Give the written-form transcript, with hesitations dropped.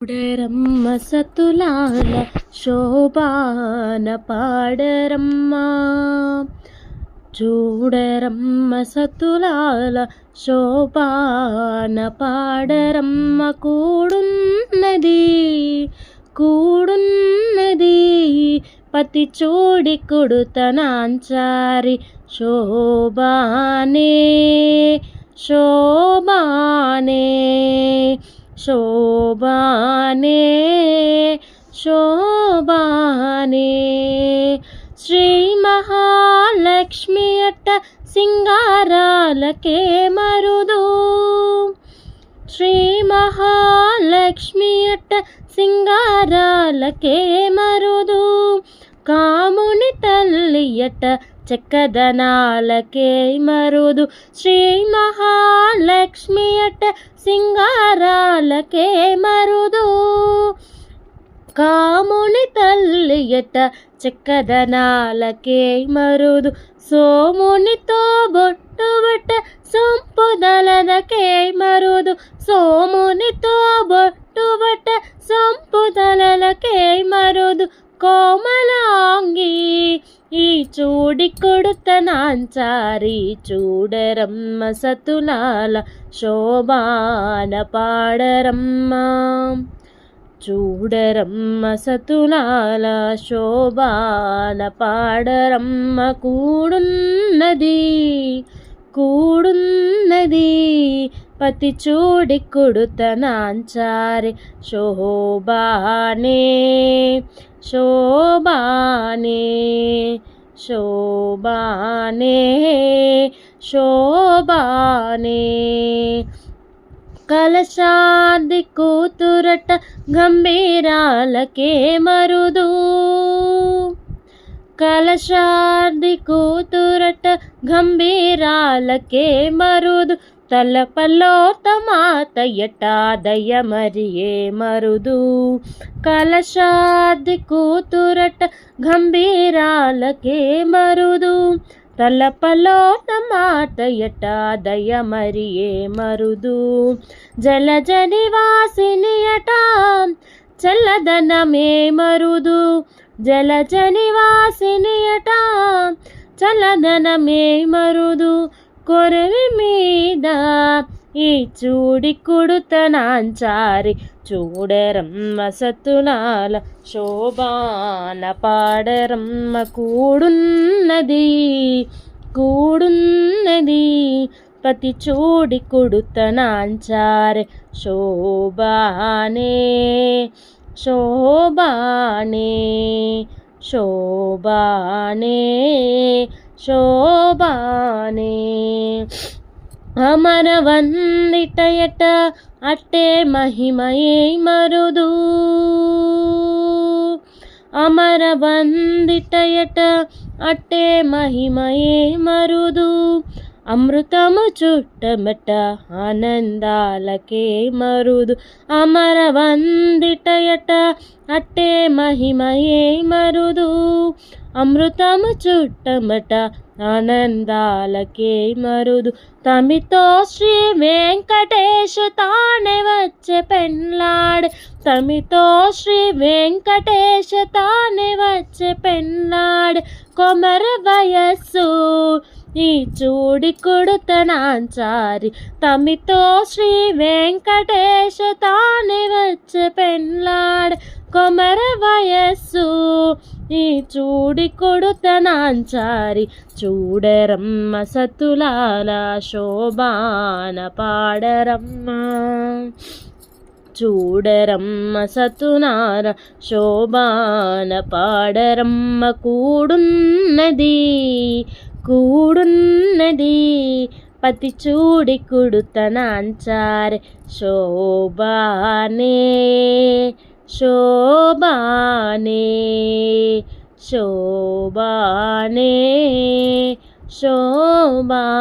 చూడరమ్మ సతులాల శోభాన పాడరమ్మ, చూడరమ్మ సతులాల శోభాన పాడరమ్మ. కూడున్నది కూడున్నది పతి చూడి కొడుతనాంచారి శోభానే శోభానే శోభానే శోభానే. శ్రీ మహాలక్ష్మి అట్ట సింగారాలకే మరుదు, శ్రీ మహాలక్ష్మి అట్ట సింగారాలకే మరుదు. కాముని తల్లి అట్ట చక్కదనాలకే మరుదు. శ్రీ మహాలక్ష్మి అట్ట సింగారాలకే మరుదు. కాముని తల్లి అట్ట చక్కదనాలకే మరుదు. సోమునితో బొట్టుబట్ట సంపుదలకే మరుదు. సోమునితో బొట్టుబట్ట సంపుదలకే మరుదు. కోమలాంగి ఈ చూడి కొడుతనాంచారి చూడరమ్మ సతులాల శోభాన పాడరమ్మ, చూడరమ్మ సతులాల శోభాన పాడరమ్మ. కూడున్నది కూడున్నది పతి చూడి కొడుతనాంచారి శోభానే శోభానే శోభానే శోభానే. కలశాది కూతురట గంభీరాలకే మరుదు, కలశాది కూతురట గంభీరాలకే మరుదు. తలపలో తమాతయట దయమరియే మరుదు. కలశాది కూతురట గంభీరాలకే మరుదు. తలపలో తమాతయట దయమరియే మరుదు. జలజ నివాసిని అట చల్లదనమే మరుదు, జలజ నివాసిని అట చల్లదనమే మరుదు. కొరవి మీద ఈ చూడి కొడుతనాంచారి చూడరమ్మ సతులాల శోభాన పాడరమ్మ. కూడున్నది కూడున్నది పతి చూడి కొడుతనాంచారి శోభానే శోభానే శోభానే శోభానే. అమరవందిటయట అట్టే మహిమయే మరుదు, అమరవందిటయట అట్టే మహిమయే మరుదు. అమృతము చుట్టమట ఆనందాలకే మరుదు. అమరవందిటయట అట్టే మహిమయే మరుదు. అమృతము చుట్టమట ఆనందాలకే మరుదు. తమితో శ్రీ వెంకటేశ తానే వచ్చే పెళ్ళాడు, తమితో శ్రీ వెంకటేశ తానే వచ్చే పెళ్ళాడు. కొమర వయస్సు ఈ చూడి కొడుతనాంచారి తమితో శ్రీ వెంకటేశ తానే వచ్చే పెళ్ళాడు. కొమర వయస్సు ఈ చూడి కొడుతనాంచారి చూడరమ్మ సతులాల శోభాన పాడరమ్మ, చూడరమ్మ సతులాల శోభాన పాడరమ్మ. కూడున్నది కూడున్నది పతి చూడి కొడుతనాంచారి శోభానే శోభానే శోభానే శోభానే.